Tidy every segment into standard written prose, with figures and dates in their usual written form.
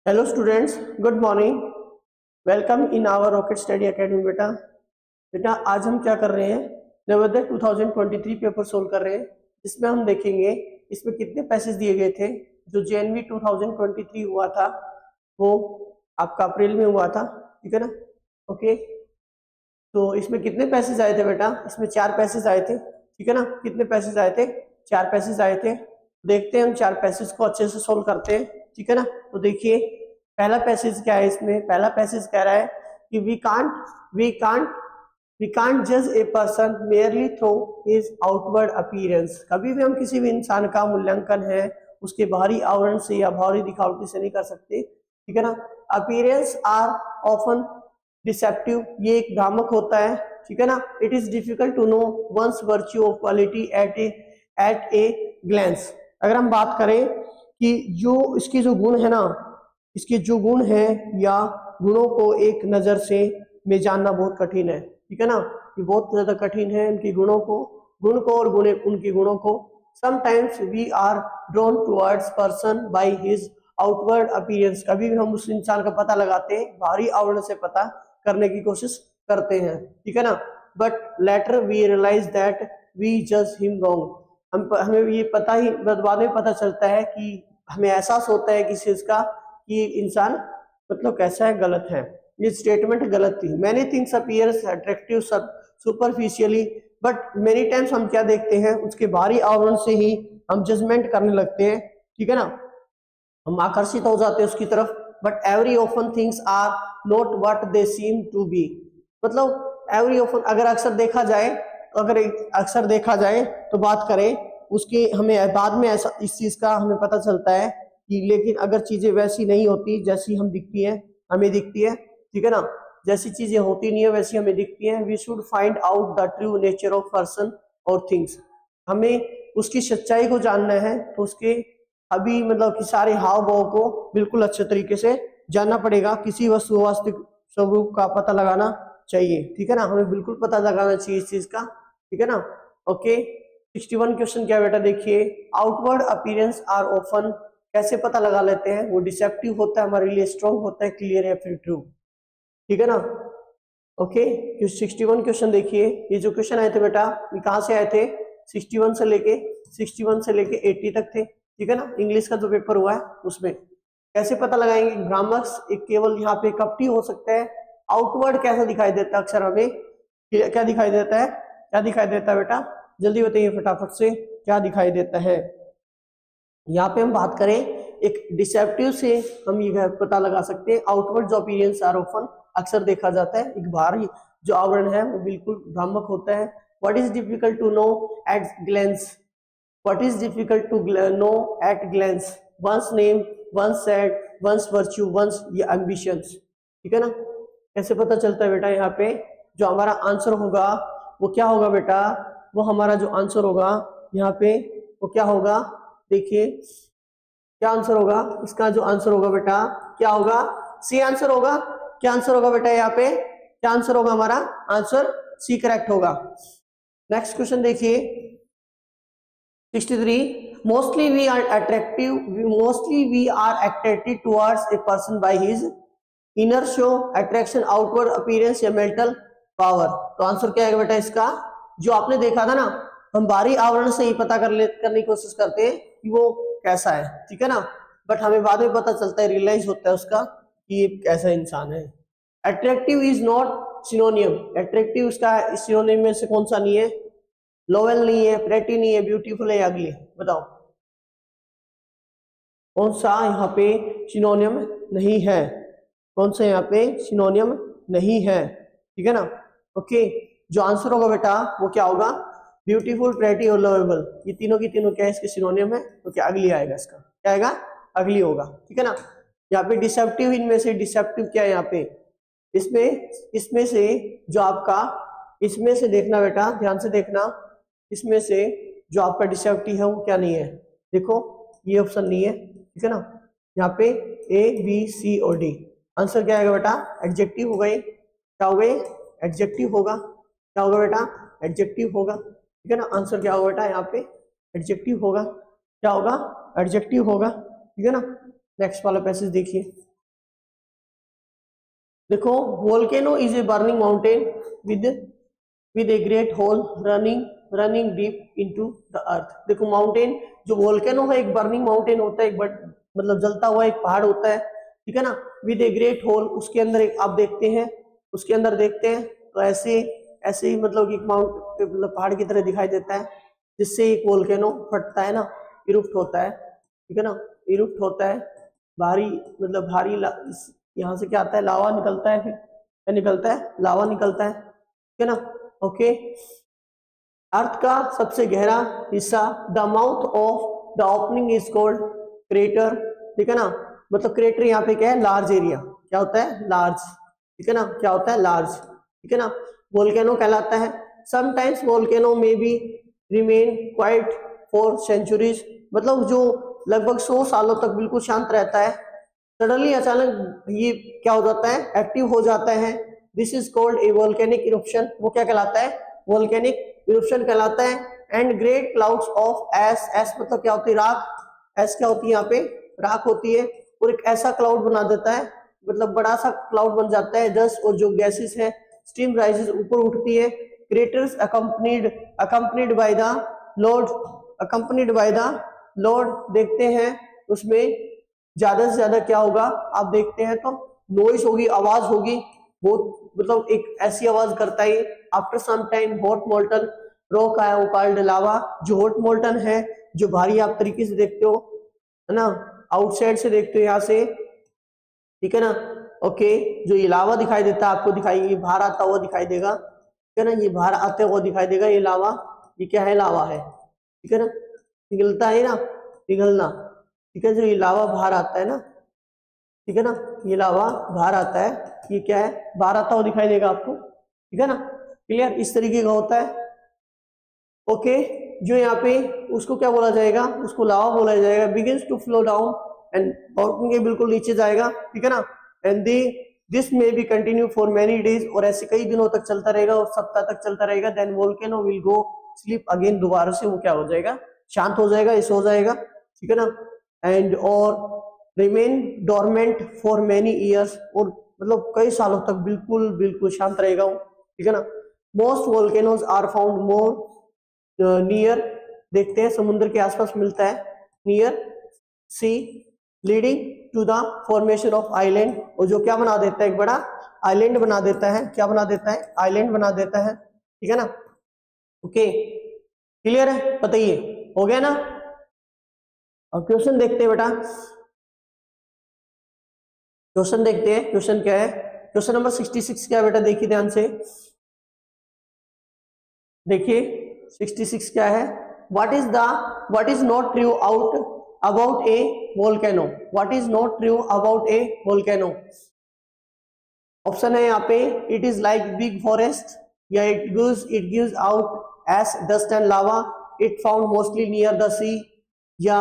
Hello students, good morning. Welcome in our rocket study academy. बेटा बेटा आज हम क्या कर रहे हैं, नवोदय 2023 पेपर सोल्व कर रहे हैं, जिसमें हम देखेंगे इसमें कितने पैसेज दिए गए थे। जो जेएनवी 2023 हुआ था वो आपका अप्रैल में हुआ था, ठीक है ना। ओके, तो इसमें कितने पैसेज आए थे बेटा? इसमें 4 पैसेज आए थे, ठीक है ना। कितने पैसेज आए थे? 4 पैसेज आए थे। देखते हैं हम 4 पैसेज को अच्छे से सोल्व करते हैं, ठीक है ना। तो देखिए पहला पैसेज क्या है इसमें। पहला पैसेज कह रहा है कि वी कांट जज a person merely through his outward appearance. कभी भी हम किसी भी इंसान का मूल्यांकन है उसके बाहरी आवरण से या बाहरी दिखावटी से नहीं कर सकते, ठीक है ना। अपीयरेंस आर ऑफन डिसेप्टिव, ये एक भ्रामक होता है, ठीक है ना। It is difficult to know one's virtue of quality at a glance. अगर हम बात करें कि जो इसके जो गुण है ना, इसके जो गुण है या गुणों को एक नजर से में जानना बहुत कठिन है, ठीक है ना। ये बहुत ज्यादा कठिन है उनके गुण को और उनके गुणों को। Sometimes we are drawn towards person by his outward appearance. कभी भी हम उस इंसान का पता लगाते हैं, बाहरी आवरण से पता करने की कोशिश करते हैं, ठीक है ना। But later we realise that we जज हिम रॉन्ग। हमें ये पता ही बाद में पता चलता है कि हमें एहसास होता है किसी चीज का कि इंसान मतलब कैसा है, गलत है। ये स्टेटमेंट गलत थी। Many things appears attractive superficially, but many times हम क्या देखते हैं, उसके बाहरी आवरण से ही हम जजमेंट करने लगते हैं, ठीक है ना। हम आकर्षित हो जाते हैं उसकी तरफ। But every often things are not what they seem to be. मतलब एवरी ऑफन, अगर अक्सर देखा जाए तो बात करें उसके, हमें बाद में ऐसा इस चीज का हमें पता चलता है कि लेकिन अगर चीजें वैसी नहीं होती जैसी हमें दिखती है, ठीक है ना। जैसी चीजें होती नहीं है वैसी हमें दिखती है। We should find out the true nature of person और थिंग्स। हमें उसकी सच्चाई को जानना है तो उसके अभी मतलब कि सारे हाव भाव को बिल्कुल अच्छे तरीके से जानना पड़ेगा। किसी वस्तु वास्तविक स्वरूप का पता लगाना चाहिए, ठीक है ना। हमें बिल्कुल पता लगाना चाहिए इस चीज का, ठीक है ना। ओके, 61 क्वेश्चन क्या बेटा, देखिए आउटवर्ड अपीयरेंस आर ऑफन, कैसे पता लगा लेते हैं, वो डिसेप्टिव होता है, हमारे लिए स्ट्रॉन्ग होता है, क्लियर या फिर ट्रू, ठीक है ना। ओके, 61 क्वेश्चन देखिए। ये जो क्वेश्चन आए थे बेटा ये कहाँ से आए थे? 61 से लेके 80 तक थे, ठीक है ना। इंग्लिश का जो पेपर हुआ है उसमें कैसे पता लगाएंगे? भ्रामक एक केवल यहाँ पे कपटी हो सकता है। आउटवर्ड कैसा दिखाई देता है अक्सर हमें? क्या दिखाई देता है? क्या दिखाई देता है बेटा? जल्दी बताइए फटाफट से, क्या दिखाई देता है? यहाँ पे हम बात करें एक डिसेप्टिव से हम ये पता लगा सकते हैं। आउटवर्ड जो अपीयरेंस आर ऑफन, अक्सर देखा जाता है, एक बाहरी जो आवरण है वो बिल्कुल भ्रामक होता है। What is difficult to know at glance? What is difficult to know at glance? One's name, one's said, one's virtue, one's ये एम्बिशंस, ठीक है ना। कैसे पता चलता है बेटा? यहाँ पे जो हमारा आंसर होगा वो क्या होगा बेटा? वो हमारा जो आंसर होगा यहाँ पे वो क्या होगा? देखिए क्या आंसर होगा इसका? जो आंसर होगा बेटा क्या होगा? सी आंसर होगा। क्या आंसर होगा बेटा यहाँ पे? क्या आंसर होगा हमारा? आंसर सी करेक्ट होगा। नेक्स्ट क्वेश्चन देखिए 63, mostly we are attracted towards a person by his inner show, attraction, outward appearance या मेंटल पावर। तो आंसर क्या है बेटा इसका? जो आपने देखा था ना, हम बाहरी आवरण से ही पता करने की कोशिश करते हैं कि वो कैसा है, ठीक है ना। बट हमें बाद में पता चलता है, रियलाइज होता है उसका कि ये कैसा इंसान है। Attractive is not सिनोनियम। अट्रैक्टिव उसका सिनोनियम में से कौन सा नहीं है? लोवेल नहीं है, प्रेटी नहीं है, ब्यूटीफुल है, अगली, बताओ कौन सा यहाँ पे सिनोनियम नहीं है? कौन सा यहाँ पे सिनोनियम नहीं है, ठीक है ना। ओके, जो आंसर होगा बेटा वो क्या होगा? ब्यूटीफुल, प्रेटी और लवेबल, ये तीनों की तीनों क्या है इसके सिनोनियम है, तो क्या अगली आएगा इसका? क्या आएगा? अगली होगा, ठीक है ना। यहाँ पे डिसेप्टिव, इनमें से डिसेप्टिव क्या है यहाँ पे? इसमें से जो आपका, इसमें से देखना बेटा, ध्यान से देखना, इसमें से जो आपका डिसेप्टिव है वो क्या नहीं है? देखो ये ऑप्शन नहीं है, ठीक है ना। यहाँ पे ए बी सी और डी, आंसर क्या आएगा बेटा? एडजेक्टिव होगा। ये क्या होगा? ये एडजेक्टिव होगा। क्या होगा बेटा? एडजेक्टिव होगा, ठीक है ना। आंसर क्या होगा बेटा? यहाँ पे एडजेक्टिव होगा। क्या होगा? एडजेक्टिव होगा, ठीक है ना। नेक्स्ट वाला पैसेज देखिए देखो volcano is a burning mountain with a great hole running deep into the earth. देखो माउंटेन जो वोल्केनो है एक बर्निंग माउंटेन होता है, एक मतलब जलता हुआ एक पहाड़ होता है, ठीक है ना, विद ए ग्रेट होल, उसके अंदर एक आप देखते हैं, उसके अंदर देखते हैं तो ऐसे ऐसे ही मतलब एक माउंट मतलब पहाड़ की तरह दिखाई देता है, जिससे एक वोल्केनो फटता है ना, इरुप्ट होता है, ठीक है ना, इरुप्ट होता है, भारी मतलब भारी यहाँ से क्या आता है, लावा निकलता है, फिर क्या निकलता है, लावा निकलता है, ठीक है ना। ओके, अर्थ का सबसे गहरा हिस्सा, the mouth of the opening is called crater, ठीक है ना, मतलब क्रेटर यहाँ पे क्या है, लार्ज एरिया, क्या होता है, लार्ज, ठीक है ना, क्या होता है, लार्ज, ठीक है ना, वोल्केनो कहलाता है। समटाइम्स वोल्केनो में भी रिमेन क्वाइट फॉर सेंचुरीज, मतलब जो लगभग 100 सालों तक बिल्कुल शांत रहता है, सडनली अचानक ये क्या हो जाता है, एक्टिव हो जाता है, this is called a volcanic eruption, वो क्या कहलाता है, वोल्केनिक इरप्शन कहलाता है। And great clouds of S, S मतलब क्या होती है, राख, एस क्या होती है, यहाँ पे राख होती है, और एक ऐसा क्लाउड बना देता है, मतलब बड़ा सा क्लाउड बन जाता है, डस्ट और जो गैसेस है, स्टीम राइजेस ऊपर उठती है, craters accompanied by the load, accompanied by the load, देखते हैं उसमें ज्यादा से ज्यादा क्या होगा, आप देखते हैं तो नॉइस होगी, आवाज होगी, बहुत मतलब एक ऐसी आवाज करता है। After some time hot molten rock आया वो कॉल्ड लावा, जो हॉट मोल्टन है, जो भारी आप तरीके से देखते हो, है ना, आउटसाइड से देखते हो यहाँ से, ठीक है ना। ओके, जो ये लावा दिखाई देता है आपको, दिखाई ये बाहर आता हुआ दिखाई देगा, ठीक है ना, ये बाहर आते हुआ दिखाई देगा, ये लावा, ये क्या है, लावा है, ठीक है ना, पिघलता है ना, पिघलना, ठीक है, जो ये लावा बाहर आता है ना, ठीक है ना, ये लावा बाहर आता है, ये क्या है, बाहर आता हुआ दिखाई देगा आपको, ठीक है ना, क्लियर, इस तरीके का होता है। ओके, जो यहाँ पे उसको क्या बोला जाएगा, उसको लावा बोला जाएगा, begins to flow down and mountain के बिल्कुल नीचे जाएगा, ठीक है ना, and this may be continue for many days, और ऐसे कई दिनों तक चलता रहेगा और सप्ताह तक चलता रहेगा, then volcano will go sleep again, दोबारा से वो क्या हो जाएगा, शांत हो जाएगा, ये सो जाएगा, ठीक है ना, एंड और remain dormant for many years, और मतलब कई सालों तक बिल्कुल बिल्कुल शांत रहेगा वो, ठीक है ना। Most volcanoes are found more near, देखते हैं समुद्र के आसपास मिलता है, near sea leading to the formation of island, और जो क्या बना देता है, एक बड़ा आइलैंड बना देता है, क्या बना देता है, आइलैंड बना देता है, ठीक है ना। ओके, क्लियर है, बताइए, हो गया ना। अब क्वेश्चन देखते हैं बेटा, क्वेश्चन देखते हैं, क्वेश्चन क्या है, क्वेश्चन नंबर 66 क्या है बेटा, देखिए ध्यान से, देखिए 66 क्या है, what is not true out about a volcano, what is not true about a volcano. Option है यहाँ पे, it is like big forest, या it gives out as dust and lava, it found mostly near the sea, या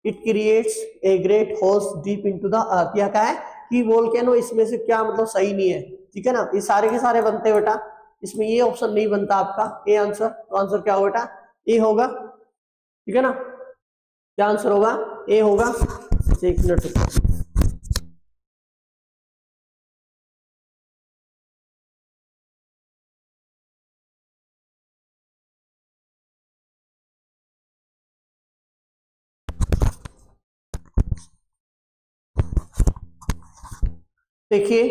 it creates a great holes deep into the earth. या क्या है कि volcano इसमें से क्या मतलब सही नहीं है, ठीक है ना, ये सारे के सारे बनते हैं बेटा, इसमें ये ऑप्शन नहीं बनता आपका, ए आंसर, तो आंसर क्या होगा बेटा, ए होगा, ठीक है ना, क्या आंसर होगा, ए होगा। एक मिनट, देखिए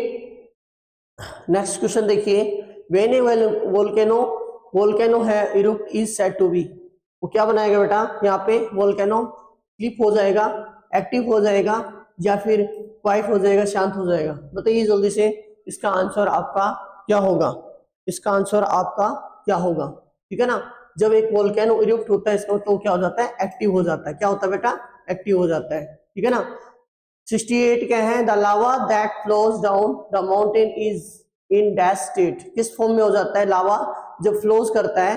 नेक्स्ट क्वेश्चन देखिए, व्हेन ए वोल्केनो है इरुप्ट इज सेड टू बी, वो क्या बनाएगा बेटा, यहाँ पे वोल्केनो स्लिप हो जाएगा, एक्टिव हो जाएगा, या फिर क्वाइट हो जाएगा, शांत हो जाएगा, बताइए जल्दी से, इसका आंसर आपका क्या होगा, इसका आंसर आपका क्या होगा, ठीक है ना। जब एक वोल्केनो इरुप्ट होता है इसका तो क्या हो जाता है, एक्टिव हो जाता है, क्या होता है बेटा, एक्टिव हो जाता है, ठीक है ना। 68 क्या है, the lava that flows down the mountain is in dash state, किस फॉर्म में हो जाता है, लावा जब फ्लोज करता है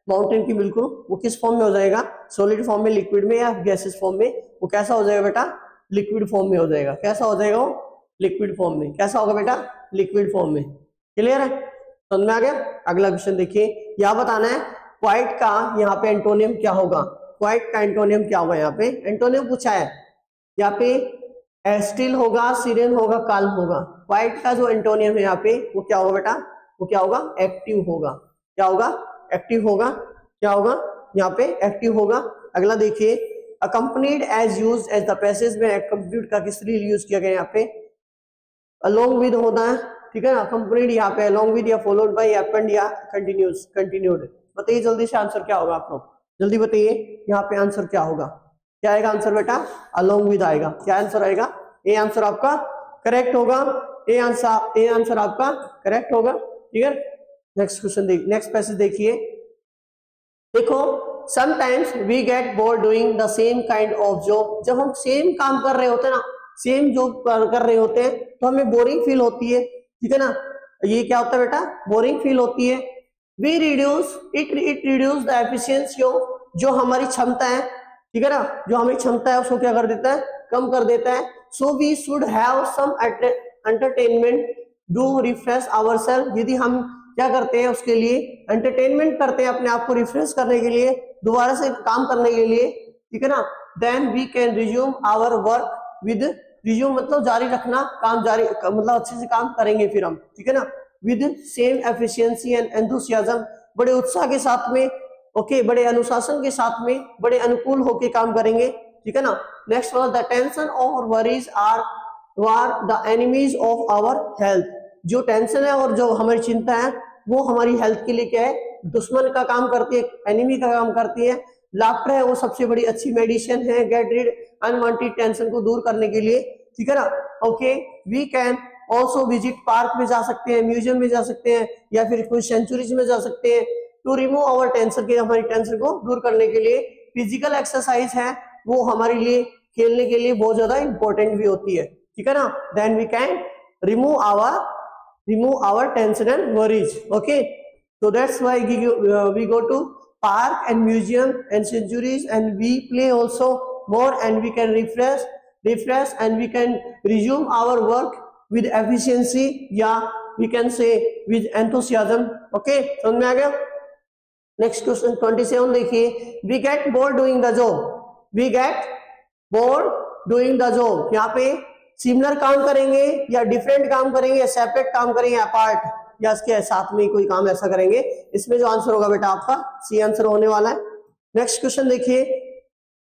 माउंटेन की, बिल्कुल वो किस फॉर्म में हो जाएगा, सॉलिड फॉर्म में, लिक्विड में, या गैसेस फॉर्म में, वो कैसा हो जाएगा बेटा, लिक्विड फॉर्म में हो जाएगा, कैसा हो जाएगा वो, लिक्विड फॉर्म में, कैसा होगा बेटा, लिक्विड फॉर्म में, क्लियर है, समझ में आ गया। अगला क्वेश्चन देखिए, यहाँ बताना है क्वाइट का यहाँ पे एंटोनियम क्या होगा, क्वाइट का एंटोनियम क्या होगा, यहाँ पे एंटोनियम पूछा है, यहाँ पे एस्टिल होगा, सीरेन होगा, काल्म होगा। क्वाइट का जो एंटोनियम है यहाँ पे वो क्या होगा बेटा, वो क्या होगा, एक्टिव होगा। क्या होगा, एक्टिव होगा। क्या होगा यहाँ पे, एक्टिव होगा। अगला देखिए, accompanied as use as the passage में अकम्पनीड का किस लिए यूज किया गया यहाँ पे, अलोंग विद होता है, ठीक है ना, अकम्पनीड यहाँ पे अलोंग विद या फॉलोड बाय एपेंड या कंटिन्यूस कंटिन्यूड। बताइए जल्दी से आंसर क्या होगा आप लोग, जल्दी बताइए यहाँ पे आंसर क्या होगा, क्या आएगा आंसर बेटा, अलोंग विद आएगा। क्या आंसर आएगा, ए आंसर आपका करेक्ट होगा, ए आंसर आपका करेक्ट होगा। ठीक है, नेक्स्ट क्वेश्चन देखिए, नेक्स्ट पैसेज देखिए। देखो, sometimes we get bored doing the same kind of job. जब हम सेम काम कर रहे होते हैं ना, सेम जॉब कर रहे होते हैं तो हमें बोरिंग फील होती है। ठीक है ना, ये क्या होता है बेटा, बोरिंग फील होती है। We reduce it reduce the efficiency of, जो हमारी क्षमता है, ठीक है ना, जो हमारी क्षमता है उसको क्या कर देता है, कम कर देता है। So we should have some entertainment do refresh ourself. यदि हम क्या करते हैं, उसके लिए एंटरटेनमेंट करते हैं, अपने आप को रिफ्रेश करने के लिए, दोबारा से काम करने के लिए, ठीक है ना, then we can resume our work with, resume मतलब जारी रखना, काम जारी मतलब अच्छे से काम करेंगे फिर हम, ठीक है ना, with same efficiency and enthusiasm, बड़े उत्साह के साथ में, ओके, बड़े अनुशासन के साथ में, बड़े अनुकूल होके काम करेंगे। ठीक है ना, नेक्स्ट वाज द टेंशन और worries are the enemies of our health. जो टेंशन है और जो हमारी चिंता है वो हमारी हेल्थ के लिए क्या है, दुश्मन का काम करती है, एनिमी का काम करती है। लाफ्टर है वो सबसे बड़ी अच्छी मेडिसिन है, गेट रिड अनवांटेड टेंशन को दूर करने के लिए। ठीक है ना, okay, we can also visit, park में जा सकते हैं, म्यूजियम में जा सकते हैं, या फिर कोई सेंचुरीज में जा सकते हैं, टू रिमूव आवर टेंशन, के हमारी टेंशन को दूर करने के लिए। फिजिकल एक्सरसाइज है वो हमारे लिए खेलने के लिए बहुत ज्यादा इंपॉर्टेंट भी होती है। ठीक है ना, then we can remove our tension and worries. Okay, so that's why we go to park and museum and centuries and we play also more and we can refresh and we can resume our work with efficiency, yeah, we can say with enthusiasm. Okay, समझ में आ गया। Next question 27 देखिए, we get bored doing the job, we get bored doing the job। यहाँ पे similar काम करेंगे या different काम करेंगे या सेपरेट काम करेंगे, अपार्ट या इसके साथ में कोई काम ऐसा करेंगे। इसमें जो आंसर होगा बेटा आपका सी आंसर होने वाला है। नेक्स्ट क्वेश्चन देखिए,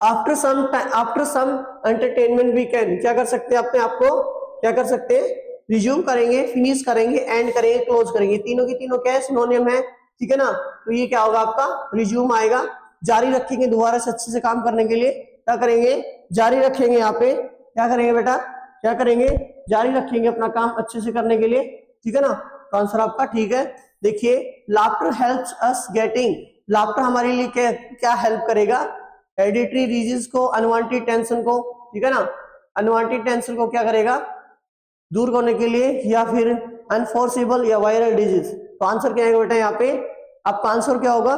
after some entertainment we can, क्या कर सकते हैं, अपने आप को क्या कर सकते हैं, रिज्यूम करेंगे, फिनिश करेंगे, एंड करेंगे, क्लोज करेंगे। तीनों की तीनों क्या है, सिनोनिम है। ठीक है ना, तो ये क्या होगा आपका, रिज्यूम आएगा। जारी रखेंगे, दोबारा से अच्छे से काम करने के लिए क्या करेंगे, जारी रखेंगे। यहाँ पे क्या करेंगे बेटा, क्या करेंगे, जारी रखेंगे अपना काम अच्छे से करने के लिए। ठीक है ना, तो आंसर आपका ठीक है। देखिए, laughter helps us getting, laughter हमारे लिए क्या क्या हेल्प करेगा, हेरिडिटरी डिजीज को, अनवांटेड टेंशन को, ठीक है ना, अनवांटेड टेंशन को क्या करेगा, दूर करने के लिए, या फिर अनफोर्सेबल या वायरल डिजीज। तो आंसर क्या है बेटा, यहाँ पे आपका आंसर क्या होगा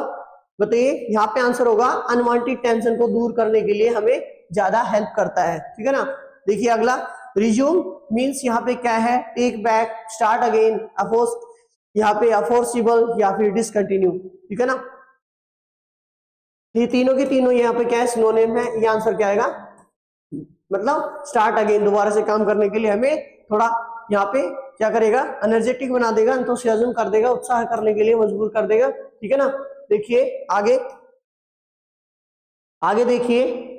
बताइए, यहाँ पे आंसर होगा अनवांटेड टेंशन को दूर करने के लिए हमें ज्यादा हेल्प करता है। ठीक है ना, देखिए अगला, रिज्यूम मींस यहाँ पे क्या है, टेक बैक, स्टार्ट अगेन, अफोर्स, यहाँ पे अफोर्सिबल या फिर डिसकंटिन्यू। ठीक है ना, ये तीनों के तीनों यहाँ पे क्या है, सिनोनिम है। ये आंसर क्या आएगा, मतलब स्टार्ट अगेन, दोबारा से काम करने के लिए हमें थोड़ा यहाँ पे क्या करेगा, एनर्जेटिक बना देगा, एंथुसियाज्म कर देगा, उत्साह करने के लिए मजबूर कर देगा। ठीक है ना, देखिए आगे, आगे देखिए,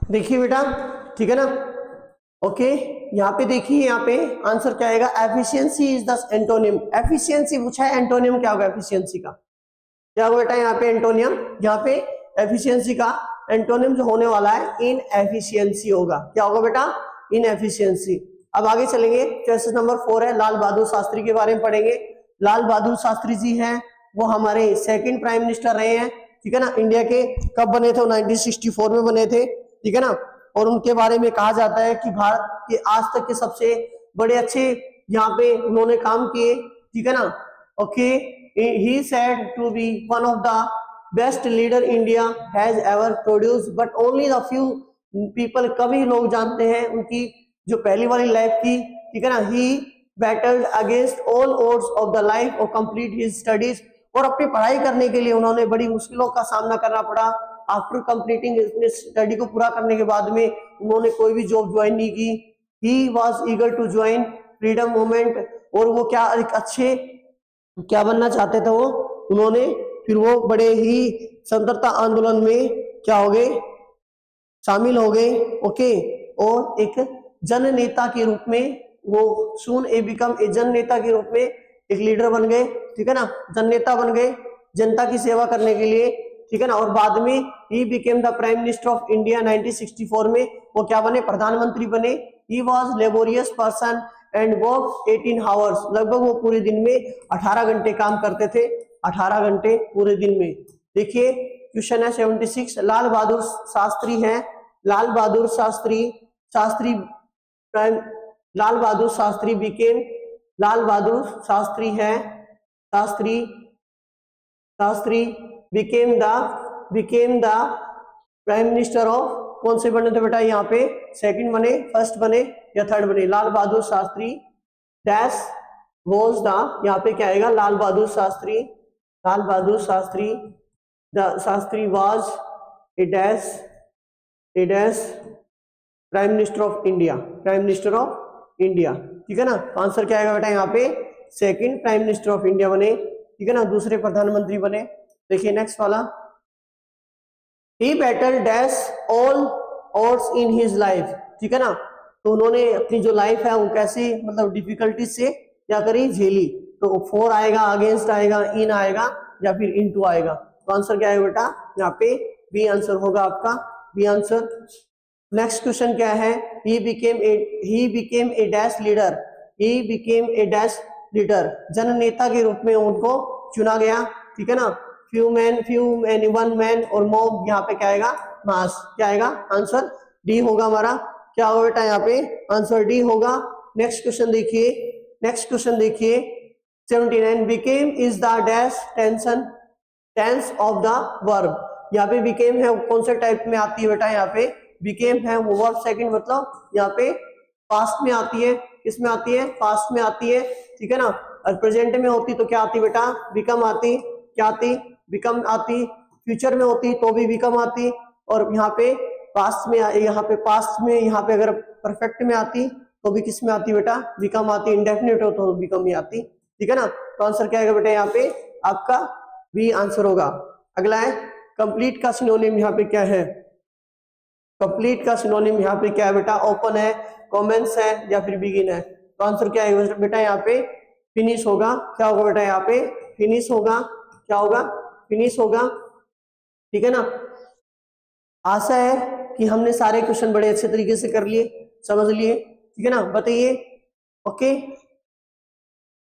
देखिए बेटा, ठीक है ना, ओके, यहाँ पे देखिए, यहाँ पे आंसर क्या आएगा, efficiency is the antonym. Efficiency पूछा है, एंटोनिम क्या होगा एफिशिएंसी का, क्या होगा बेटा यहाँ पे एंटोनियम, यहाँ पे एफिशिएंसी का एंटोनिम जो होने वाला है इनएफिशिएंसी होगा। क्या होगा बेटा, इनएफिशिएंसी। अब आगे चलेंगे, क्वेश्चन नंबर 4 है, लाल बहादुर शास्त्री के बारे में पढ़ेंगे। लाल बहादुर शास्त्री जी हैं, वो हमारे सेकंड प्राइम मिनिस्टर रहे हैं। ठीक है ना, इंडिया के कब बने थे, 1964 में बने थे। ठीक है ना, और उनके बारे में कहा जाता है कि भारत के आज तक के सबसे बड़े अच्छे यहाँ पे उन्होंने काम किए। ठीक है ना, okay, he said to be one of the best leader India has ever produced, but only the few people, कम ही लोग जानते हैं उनकी जो पहली वाली लाइफ की, ठीक है ना। he battled against all odds of the life और complete his studies, और अपनी पढ़ाई करने के लिए उन्होंने बड़ी मुश्किलों का सामना करना पड़ा। आफ्टर कंप्लीटिंग अपने स्टडी को पूरा करने के बाद में उन्होंने कोई भी जॉब ज्वाइन नहीं की। he was eager to join freedom movement, और वो क्या एक अच्छे क्या बनना चाहते थे वो, उन्होंने फिर वो बड़े ही स्वतंत्रता आंदोलन में क्या हो गए, शामिल हो गए। ओके, और एक जन नेता के रूप में वो सून ए बिकम ए जन नेता के रूप में एक लीडर बन गए, ठीक है ना, जन नेता बन गए जनता की सेवा करने के लिए, ठीक है ना। और बाद में he became the prime minister of India 1964 में वो क्या बने, प्रधानमंत्री बने। He was laborious person and work 18 hours, लगभग वो पूरे दिन में 18 घंटे काम करते थे, 18 घंटे पूरे दिन में। देखिए क्वेश्चन है 76, लाल बहादुर शास्त्री हैं, लाल बहादुर शास्त्री लाल बहादुर शास्त्री बिकेम, लाल बहादुर शास्त्री हैं, Shastri became the prime minister of, कौन से बने थे बेटा यहाँ पे, सेकंड बने, फर्स्ट बने या थर्ड बने, Lal Bahadur Shastri dash was the, यहाँ पे क्या आएगा, Lal Bahadur Shastri was a dash prime minister of India, ठीक है ना। तो आंसर क्या आएगा बेटा यहाँ पे, second prime minister of India बने, ठीक है ना, दूसरे प्रधानमंत्री बने। देखिए नेक्स्ट वाला, he battled dash all odds in his life, ठीक है ना। तो उन्होंने अपनी जो लाइफ है वो कैसे मतलब डिफिकल्टी से क्या करी, झेली। तो 4 आएगा, अगेंस्ट आएगा, इन आएगा या फिर इनटू आएगा। तो आंसर क्या है बेटा यहाँ पे बी आंसर होगा आपका, बी आंसर। नेक्स्ट क्वेश्चन क्या है, he became a dash leader, जन नेता के रूप में उनको चुना गया, ठीक है ना। few men, one man और mob, यहाँ पे क्या आएगा, मास, क्या आएगा आंसर डी होगा हमारा। क्या होगा बेटा यहाँ पे आंसर डी होगा। नेक्स्ट क्वेश्चन देखिए 79, became is the dash tense of the verb, यहाँ पे became है कौन से टाइप में आती है बेटा, यहाँ पे became है वो वर्ब सेकंड, मतलब यहाँ पे पास्ट में आती है, किसमें आती है, पास्ट में आती है, ठीक है ना। और प्रेजेंट में होती तो क्या आती बेटा, बिकम आती, क्या आती, बिकम आती। फ्यूचर में होती तो भी बिकम आती, और यहाँ पे पास्ट में, यहाँ पे अगर परफेक्ट में आती तो भी किस में आती बेटा, बिकम आती। इंडेफिनिट हो तो बिकम ही आती, ठीक है ना। तो आंसर क्या आएगा बेटा यहाँ पे आपका बी आंसर होगा। अगला है कंप्लीट का सिनोनिम, यहाँ पे क्या है, कंप्लीट का सिनोनिम यहाँ पे क्या है बेटा, ओपन है, कमेंस है या फिर बिगिन है। तो आंसर क्या है बेटा यहाँ पे फिनिश होगा। क्या होगा बेटा यहाँ पे फिनिश होगा, क्या होगा फिनिश होगा, ठीक है ना। आशा है कि हमने सारे क्वेश्चन बड़े अच्छे तरीके से कर लिए, समझ लिए, ठीक है ना। बताइए ओके,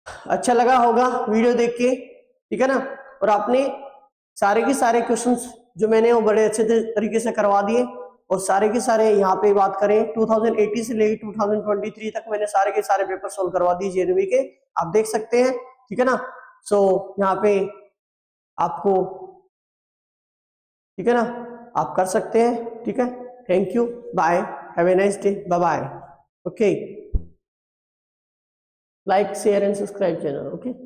अच्छा लगा होगा वीडियो देख के, ठीक है ना। और आपने सारे के सारे क्वेश्चंस जो मैंने वो बड़े अच्छे तरीके से करवा दिए, और सारे के सारे यहाँ पे बात करें 2018 से लेकर 2023 तक मैंने सारे के सारे पेपर सोल्व करवा दिए जेएनवी के, आप देख सकते हैं, ठीक है ना। सो यहाँ पे आपको, ठीक है ना, आप कर सकते हैं, ठीक है। Thank you, bye, have a nice day, bye bye. Okay, like share and subscribe channel, okay.